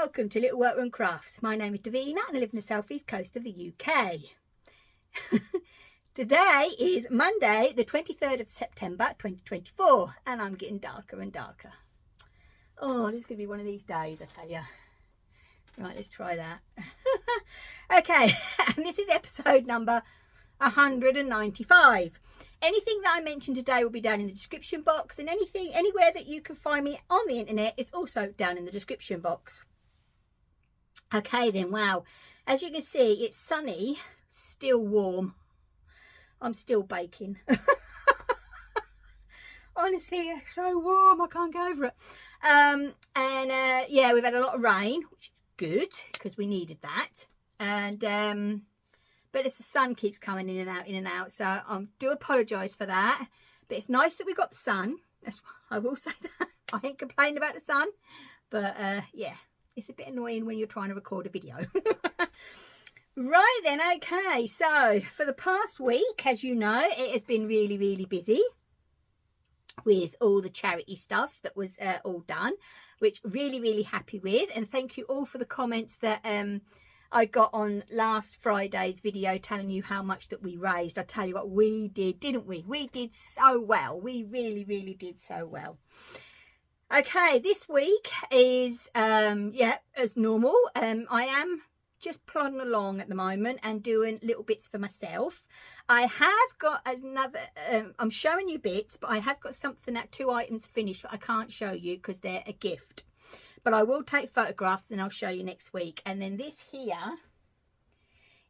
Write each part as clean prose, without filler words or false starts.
welcome to Little Workroom Crafts. My name is Davina and I live in the southeast coast of the UK. Today is Monday the 23rd of September 2024 and I'm getting darker and darker. Oh, this is going to be one of these days, I tell you. Right, let's try that. Okay, and this is episode number 195. Anything that I mentioned today will be down in the description box, and anywhere that you can find me on the internet is also down in the description box. Okay then, wow. As you can see, it's sunny, still warm. I'm still baking. Honestly, it's so warm, I can't get over it. Yeah, we've had a lot of rain, which is good because we needed that. And but as the sun keeps coming in and out, so I do apologise for that. But it's nice that we got the sun. I will say that. I ain't complaining about the sun, but yeah, it's a bit annoying when you're trying to record a video. Right then, okay, so for the past week, as you know, it has been really, really busy with all the charity stuff that was all done, which really, really happy with. And thank you all for the comments that I got on last Friday's video telling you how much that we raised. I tell you what, we did, didn't we? We did so well. We really, really did so well. Okay, this week is, yeah, as normal. I am just plodding along at the moment and doing little bits for myself. I have got another, I'm showing you bits, but I have got something, that 2 items finished that I can't show you because they're a gift. But I will take photographs and I'll show you next week. And then this here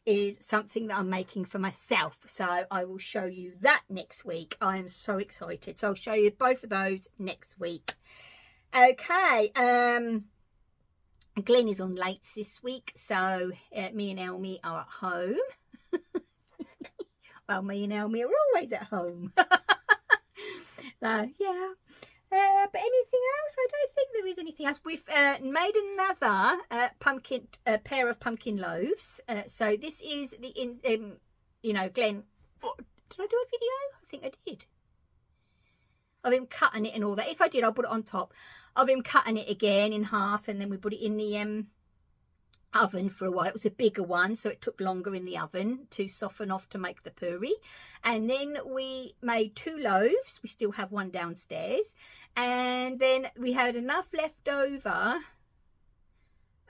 is something that I'm making for myself. So I will show you that next week. I am so excited. So I'll show you both of those next week. Okay. Glenn is on late this week. So me and Elmy are at home. Well, me and Elmy are always at home. So, yeah. But anything else? I don't think there is anything else. We've made another pair of pumpkin loaves. So this is the, you know, Glenn, did I do a video? I think I did. Of him cutting it and all that. If I did, I'll put it on top. Of him cutting it again in half, and then we put it in the oven for a while. It was a bigger one, so it took longer in the oven to soften off to make the puree. And then we made 2 loaves. We still have one downstairs. And then we had enough left over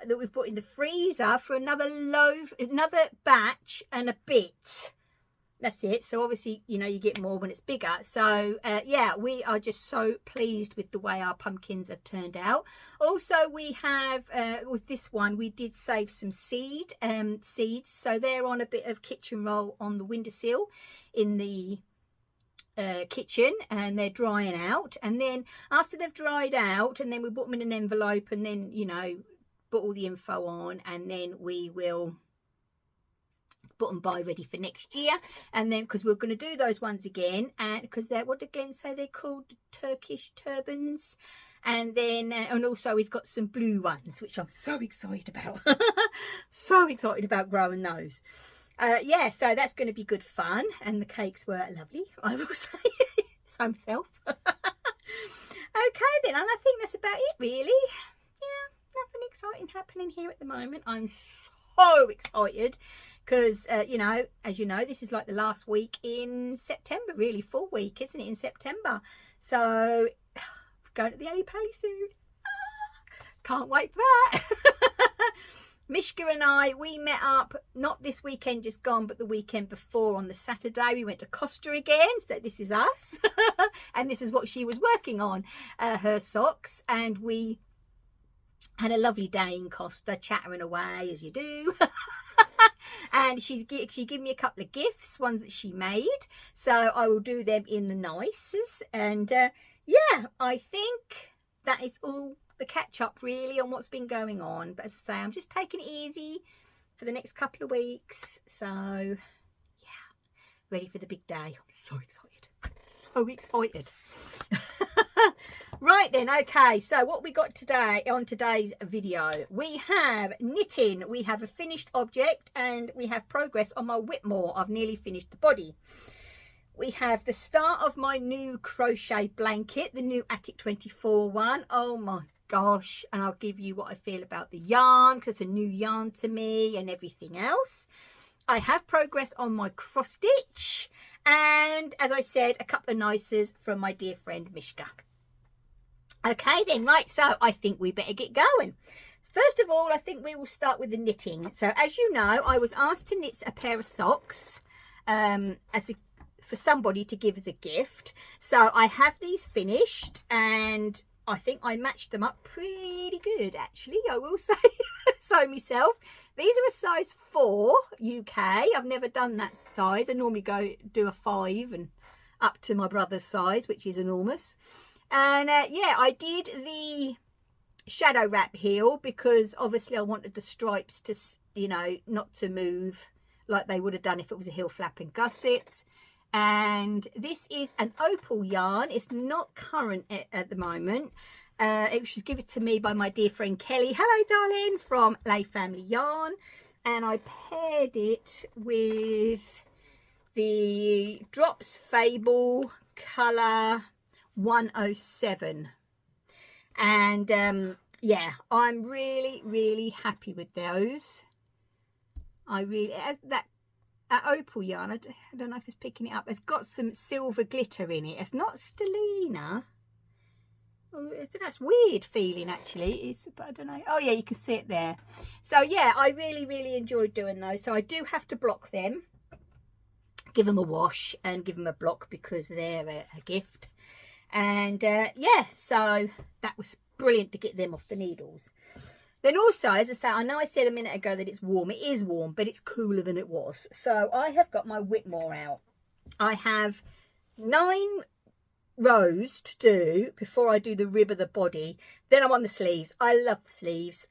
that we put in the freezer for another loaf, another batch and a bit. That's it. So obviously, you know, you get more when it's bigger. So yeah, we are just so pleased with the way our pumpkins have turned out. Also, we have with this one, we did save some seeds. So they're on a bit of kitchen roll on the windowsill in the kitchen, and they're drying out. And then after they've dried out, and then we put them in an envelope, and then, you know, put all the info on, and then we will put them by ready for next year. And then because we're going to do those ones again, and because they're, what did Glenn say they're called? Turkish turbans. And then and also he's got some blue ones, which I'm so excited about. So excited about growing those. Yeah, so that's going to be good fun, and the cakes were lovely, I will say. So myself. Okay then, and I think that's about it really. Yeah, nothing exciting happening here at the moment. I'm so excited because you know, as you know, this is like the last week in September, really, full week, isn't it, in September? So going to the Ali Pally soon. Can't wait for that. Mishka and I, we met up not this weekend just gone, but the weekend before on the Saturday. We went to Costa again, so this is us. And this is what she was working on, her socks. And we had a lovely day in Costa, chattering away as you do. And she gave me a couple of gifts, ones that she made. So I will do them in the nices. And yeah, I think that is all the catch up really on what's been going on. But as I say, I'm just taking it easy for the next couple of weeks. So yeah, ready for the big day. I'm so excited. So excited. Right then, okay, so what we got today on today's video, we have knitting, we have a finished object, and we have progress on my Whitmore. I've nearly finished the body. We have the start of my new crochet blanket, the new Attic 24 one. Oh my gosh, and I'll give you what I feel about the yarn, because it's a new yarn to me and everything else. I have progress on my cross stitch, and as I said, a couple of nicers from my dear friend Mishka. Okay then, right, so I think we better get going. First of all, I think we will start with the knitting. So as you know, I was asked to knit a pair of socks for somebody to give as a gift. So I have these finished, and I think I matched them up pretty good, actually, I will say so myself. These are a size 4 UK. I've never done that size. I normally do a 5 and up to my brother's size, which is enormous. And yeah, I did the shadow wrap heel because obviously I wanted the stripes to, you know, not to move like they would have done if it was a heel flap and gusset. And this is an opal yarn. It's not current at the moment. It was given to me by my dear friend Kelly. Hello, darling, from Lay Family Yarn. And I paired it with the Drops Fable colour 107. And yeah, I'm really happy with those. As that opal yarn, I don't know if it's picking it up, it's got some silver glitter in it. It's not stellina. Oh, it's weird feeling, actually. But I don't know. Oh yeah, you can see it there. So yeah, I really enjoyed doing those. So I do have to block them, give them a wash and give them a block because they're a gift. And yeah, so that was brilliant to get them off the needles. Then also, as I say, I know I said a minute ago that it's warm. It is warm, but it's cooler than it was. So I have got my Whitmore out. I have 9 rows to do before I do the rib of the body. Then I'm on the sleeves. I love the sleeves.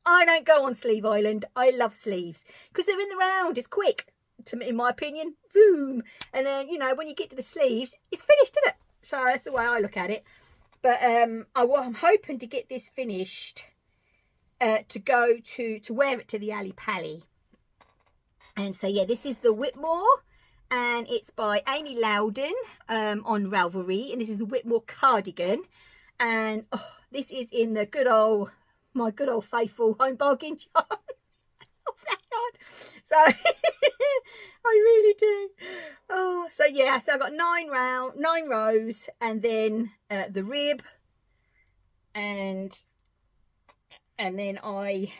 I don't go on Sleeve Island. I love sleeves because they're in the round. It's quick, in my opinion. Boom. And then, you know, when you get to the sleeves, it's finished, isn't it? So that's the way I look at it. But I'm hoping to get this finished to go to wear it to the Ali Pally. And so yeah, this is the Whitmore, and it's by Amy Loudon on Ravelry, and this is the Whitmore cardigan. And oh, this is in the my good old faithful home bargain yarn. So I really do. Oh, so yeah, so I've got 9 rows, and then the rib, and then I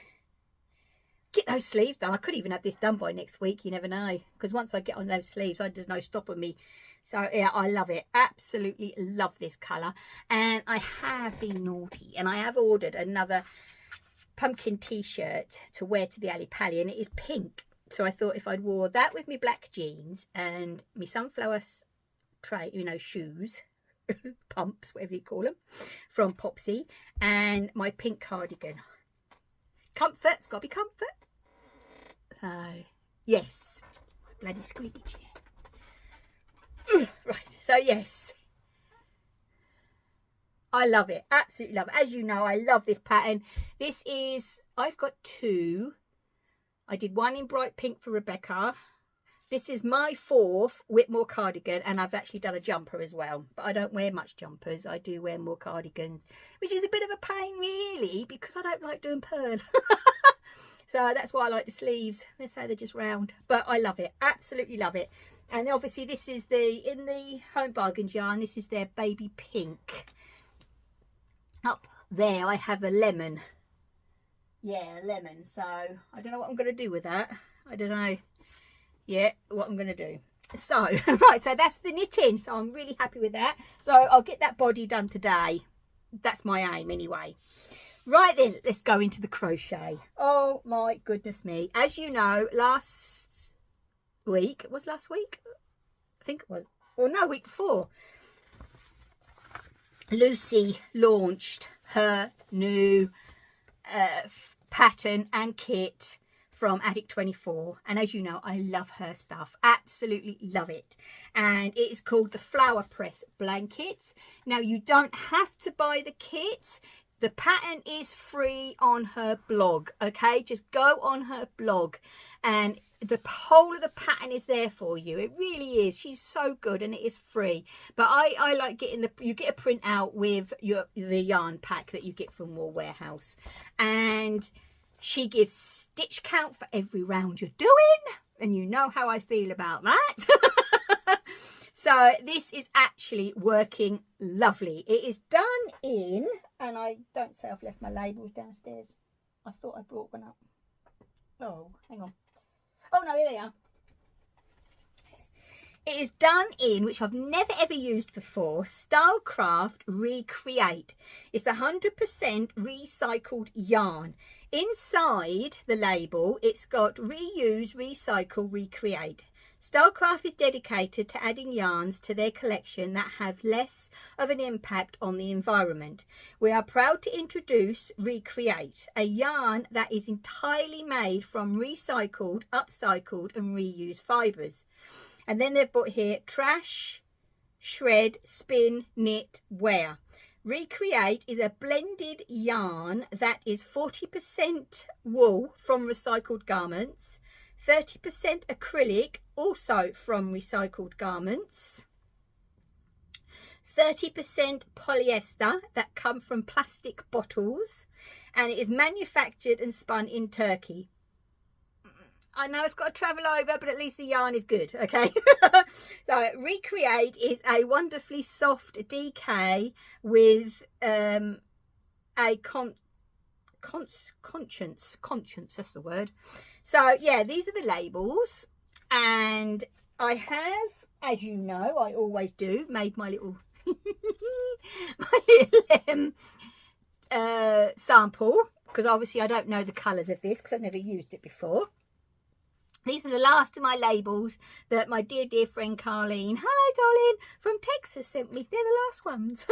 get those sleeves done. I could even have this done by next week, you never know, because once I get on those sleeves, there's no stopping me. So yeah, I love it, absolutely love this colour. And I have been naughty, and I have ordered another pumpkin t-shirt to wear to the Ali Pally, and it is pink. So I thought if I'd wore that with my black jeans and my sunflower shoes, pumps, whatever you call them, from Popsy, and my pink cardigan. Comfort, it's got to be comfort. So yes, bloody squeaky chair. Right, so yes, I love it, absolutely love it. As you know, I love this pattern. This is, I've got 2. I did one in bright pink for Rebecca. This is my 4th Whitmore cardigan, and I've actually done a jumper as well. But I don't wear much jumpers. I do wear more cardigans, which is a bit of a pain really, because I don't like doing purl. So that's why I like the sleeves. They say they're just round, but I love it, absolutely love it. And obviously this is in the Home Bargains yarn, this is their baby pink. Up there I have a lemon. Yeah, a lemon. So I don't know what I'm going to do with that. I don't know yet what I'm going to do. So right, so that's the knitting. So I'm really happy with that. So I'll get that body done today. That's my aim anyway. Right then, let's go into the crochet. Oh my goodness me. As you know, last week, I think it was, or no, week before, Lucy launched her new pattern and kit from Addict 24, and as you know, I love her stuff, absolutely love it. And it is called the Flower Press Blanket. Now you don't have to buy the kit. The pattern is free on her blog, okay? Just go on her blog, and the whole of the pattern is there for you. It really is. She's so good, and it is free. But I like getting you get a print out with the yarn pack that you get from Woolwarehouse, and she gives stitch count for every round you're doing, and you know how I feel about that. So this is actually working lovely. It is done in, and I don't say I've left my labels downstairs. I thought I brought one up. Oh, hang on. Oh no, here they are. It is done in, which I've never ever used before, Stylecraft Recreate. It's 100% recycled yarn. Inside the label, it's got reuse, recycle, recreate. Stylecraft is dedicated to adding yarns to their collection that have less of an impact on the environment. We are proud to introduce Recreate, a yarn that is entirely made from recycled, upcycled and reused fibres. And then they've put here, trash, shred, spin, knit, wear. Recreate is a blended yarn that is 40% wool from recycled garments, 30% acrylic, also from recycled garments, 30% polyester that come from plastic bottles, and it is manufactured and spun in Turkey. I know it's got to travel over, but at least the yarn is good, okay? So Recreate is a wonderfully soft DK with a conscience, that's the word. So yeah, these are the labels, and I have, as you know, I always do, made my little sample, because obviously I don't know the colours of this because I've never used it before. These are the last of my labels that my dear friend Carleen, hello darling, from Texas sent me. They're the last ones.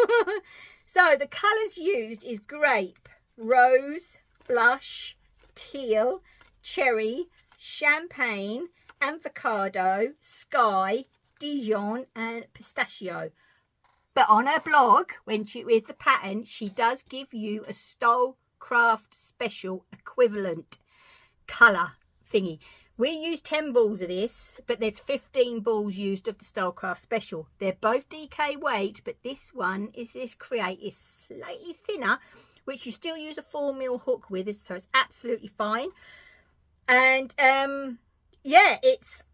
So the colours used is grape, rose, blush, teal, cherry, champagne, avocado, sky, Dijon and pistachio. But on her blog, when she with the pattern, she does give you a Stylecraft special equivalent colour thingy. We use 10 balls of this, but there's 15 balls used of the Stylecraft special. They're both DK weight, but this one is Create is slightly thinner, which you still use a 4mm hook with, so it's absolutely fine. And yeah, it's,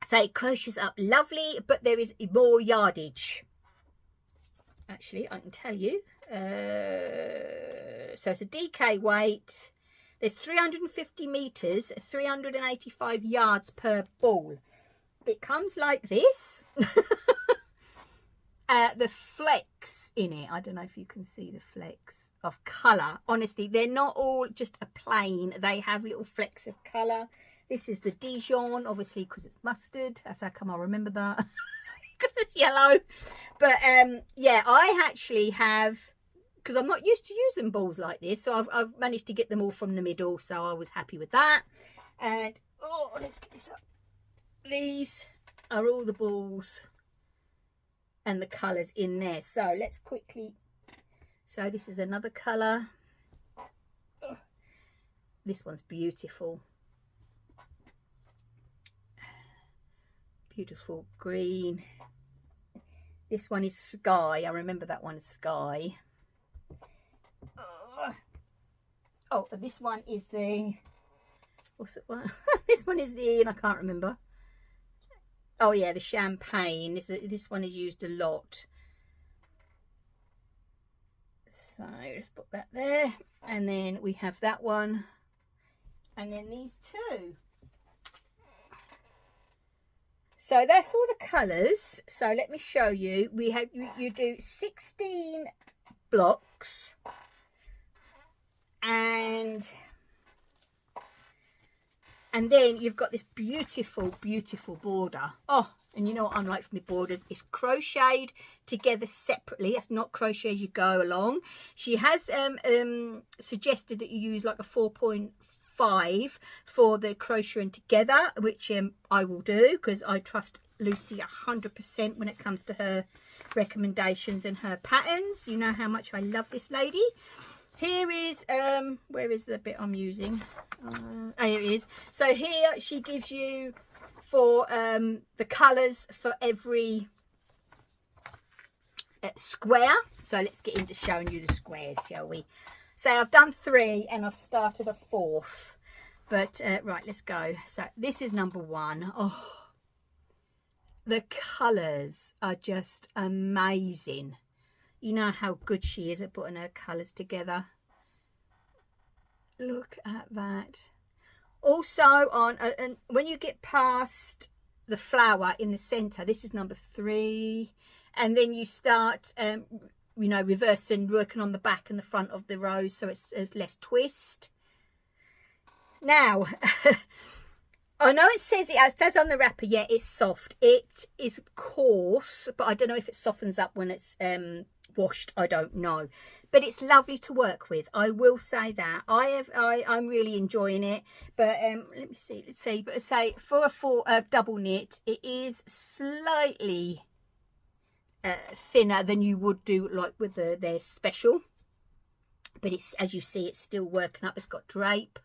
so it crochets up lovely, but there is more yardage. Actually, I can tell you. So it's a DK weight. There's 350 meters, 385 yards per ball. It comes like this. The flecks in it, I don't know if you can see the flecks of colour. Honestly, they're not all just a plain. They have little flecks of colour. This is the Dijon, obviously, because it's mustard. That's how come I remember that. Because it's yellow. But yeah, I actually have, because I'm not used to using balls like this, so I've managed to get them all from the middle, so I was happy with that. And oh, let's get this up. These are all the balls and the colours in there. So let's quickly, so this is another colour. Oh, this one's beautiful. Beautiful green. This one is sky. I remember that one is sky. Oh, this one is the, what's it one? This one is the, and I can't remember. Oh yeah, the champagne. This one is used a lot. So let's put that there. And then we have that one. And then these two. So that's all the colours. So let me show you. We have, you do 16 blocks. And then you've got this beautiful border. Oh, and you know what I'm like for my borders, it's crocheted together separately. It's not crochet as you go along. She has suggested that you use like a 4.5 for the crocheting together, which I will do, because I trust Lucy 100% when it comes to her recommendations and her patterns. You know how much I love this lady. here is, where is the bit I'm using? Oh, here it is. So here she gives you for the colours for every square. So let's get into showing you the squares, shall we? So I've done 3 and I've started a 4th. But right, let's go. So this is number 1. Oh, the colours are just amazing. You know how good she is at putting her colours together. Look at that. Also on, and when you get past the flower in the centre, this is number 3. And then you start, you know, reversing, working on the back and the front of the rose so it's less twist. Now, I know it says on the wrapper, yeah, it's soft. It is coarse, but I don't know if it softens up when it's washed. I don't know, but it's lovely to work with. I will say that I'm really enjoying it. But let me see. Let's see. But say for a double knit, it is slightly thinner than you would do like with their special. But it's, as you see, it's still working up. It's got drape.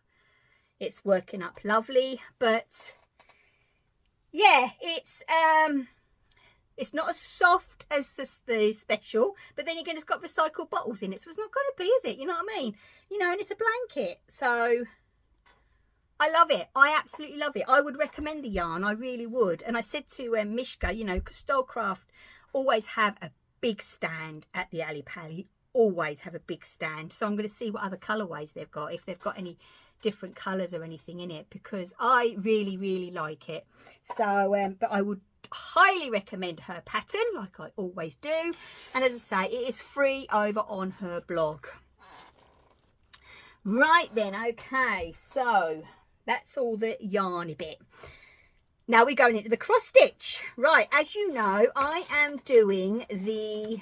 It's working up lovely, but yeah, it's not as soft as the special, but then again, it's got recycled bottles in it, so it's not going to be, is it? You know what I mean? You know, and it's a blanket, so I love it. I absolutely love it. I would recommend the yarn, I really would. And I said to Mishka, you know, because Stylecraft always have a big stand at the Alley Pally, always have a big stand. So I'm going to see what other colourways they've got, if they've got any different colours or anything in it, because I really like it. So but I would highly recommend her pattern, like I always do. And as I say, it is free over on her blog. Right then, okay, so that's all the yarny bit. Now we're going into the cross stitch. Right, as you know, I am doing the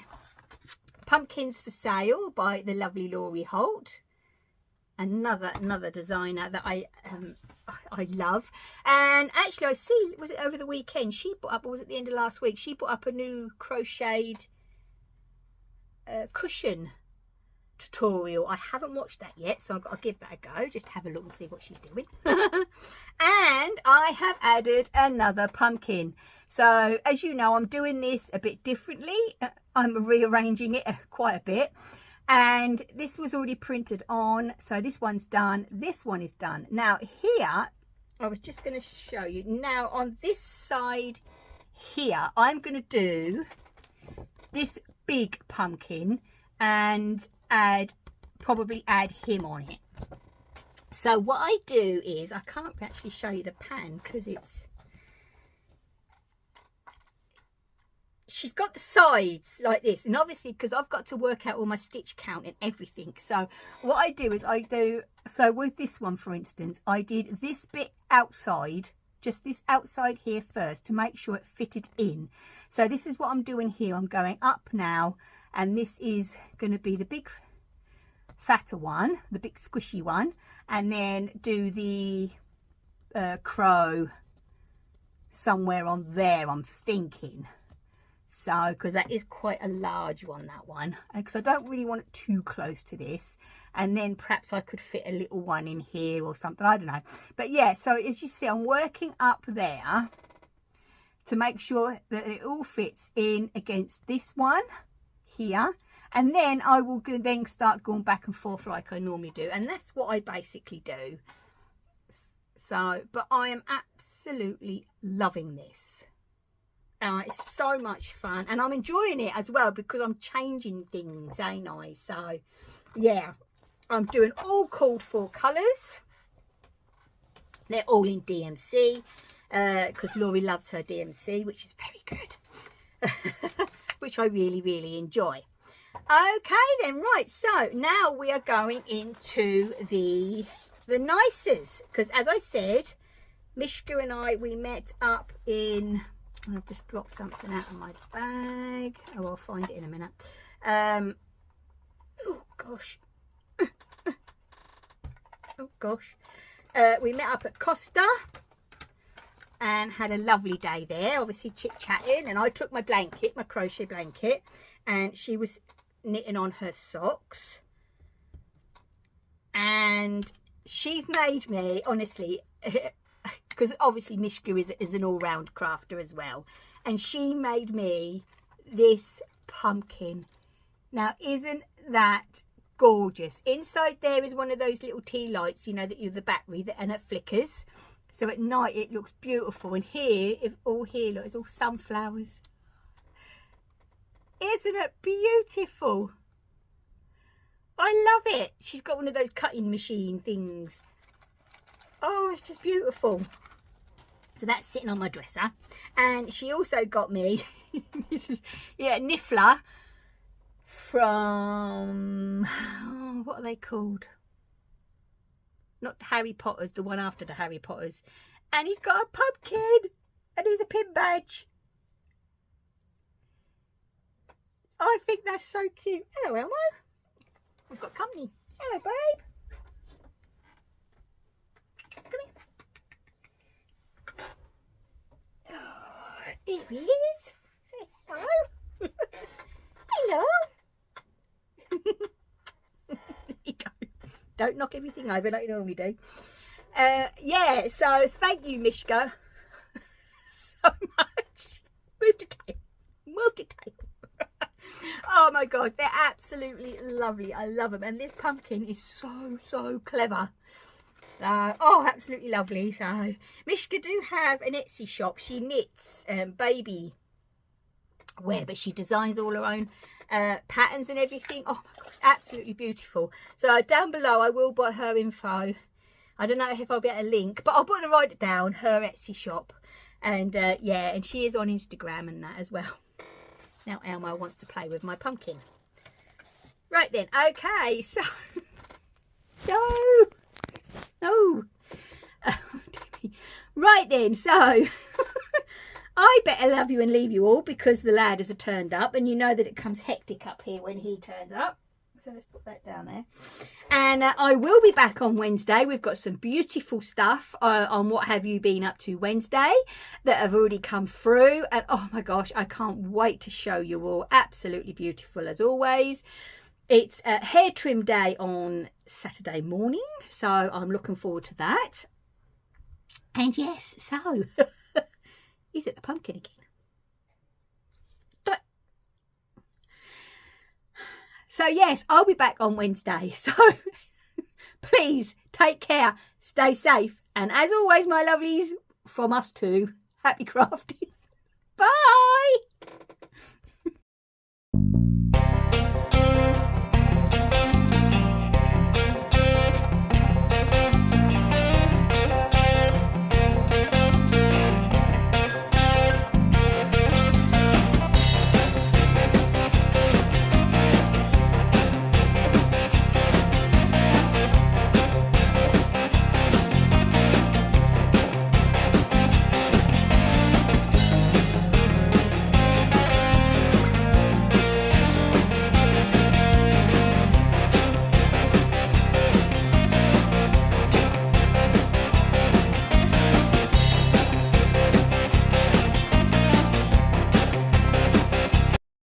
pumpkins for sale by the lovely Laurie Holt. Another designer that I love. And actually, I see, was it over the weekend she put up, or was it the end of last week, she put up a new crocheted cushion tutorial. I haven't watched that yet, so I've got to give that a go, just have a look and see what she's doing. And I have added another pumpkin. So as you know, I'm doing this a bit differently. I'm rearranging it quite a bit. And this was already printed on, so this one's done, this one is done. Now here, I was just going to show you, now on this side here, I'm going to do this big pumpkin and probably add him on it. So what I do is, I can't actually show you the pan because she's got the sides like this, and obviously because I've got to work out all my stitch count and everything, so what I do is so with this one, for instance, I did this bit outside, just this outside here first to make sure it fitted in. So this is what I'm doing here. I'm going up now, and this is going to be the big fatter one, the big squishy one, and then do the crow somewhere on there, I'm thinking. So, because that is quite a large one, that one, because I don't really want it too close to this. And then perhaps I could fit a little one in here or something, I don't know. But yeah, so as you see, I'm working up there to make sure that it all fits in against this one here. And then I will then start going back and forth like I normally do. And that's what I basically do. So, but I am absolutely loving this. It's so much fun, and I'm enjoying it as well because I'm changing things, ain't I? So yeah, I'm doing all called for colours. They're all in DMC because Laurie loves her DMC, which is very good. Which I really enjoy. Okay then, right, so now we are going into the nicers, because as I said, Mishka and I, we met up in, I've just dropped something out of my bag. Oh, I'll find it in a minute. Oh gosh. Oh gosh. We met up at Costa and had a lovely day there, obviously chit-chatting, and I took my blanket, my crochet blanket, and she was knitting on her socks. and she's made me, honestly, because obviously Mishka is an all-round crafter as well, and she made me this pumpkin. Now, isn't that gorgeous? Inside there is one of those little tea lights, you know, that you the battery and it flickers, so at night it looks beautiful. And here, look, it's all sunflowers. Isn't it beautiful? I love it. She's got one of those cutting machine things. Oh, it's just beautiful. So that's sitting on my dresser. And she also got me this is, yeah, Niffler from, oh, what are they called? Not Harry Potter's, the one after the Harry Potters. And he's got a pumpkin and he's a pin badge. I think that's so cute. Hello, Elmo. We've got company. Hello, babe. Come here. Oh, here he is. Say hello. Hello. There you go. Don't knock everything over like you normally do. Yeah, so thank you, Mishka, so much. Move the tail. Move the tail. Oh my god, they're absolutely lovely. I love them, and this pumpkin is so clever. Oh, absolutely lovely. So Mishka do have an Etsy shop. She knits baby wear, but she designs all her own patterns and everything. Oh my god, absolutely beautiful. So down below I will put her info. I don't know if I'll be able to link, but I'll put her write it down, her Etsy shop. And yeah, and she is on Instagram and that as well. Now Elmo wants to play with my pumpkin. Right then, okay, so no. Right then, so I better love you and leave you all because the ladders are turned up, and you know that it comes hectic up here when he turns up. So let's put that down there. And I will be back on Wednesday. We've got some beautiful stuff on What Have You Been Up To Wednesday that have already come through. And oh my gosh, I can't wait to show you all. Absolutely beautiful as always. It's a hair trim day on Saturday morning, so I'm looking forward to that. And yes, so he's at the pumpkin again. So yes, I'll be back on Wednesday. So please take care, stay safe. And as always, my lovelies, from us too, happy crafting. Bye.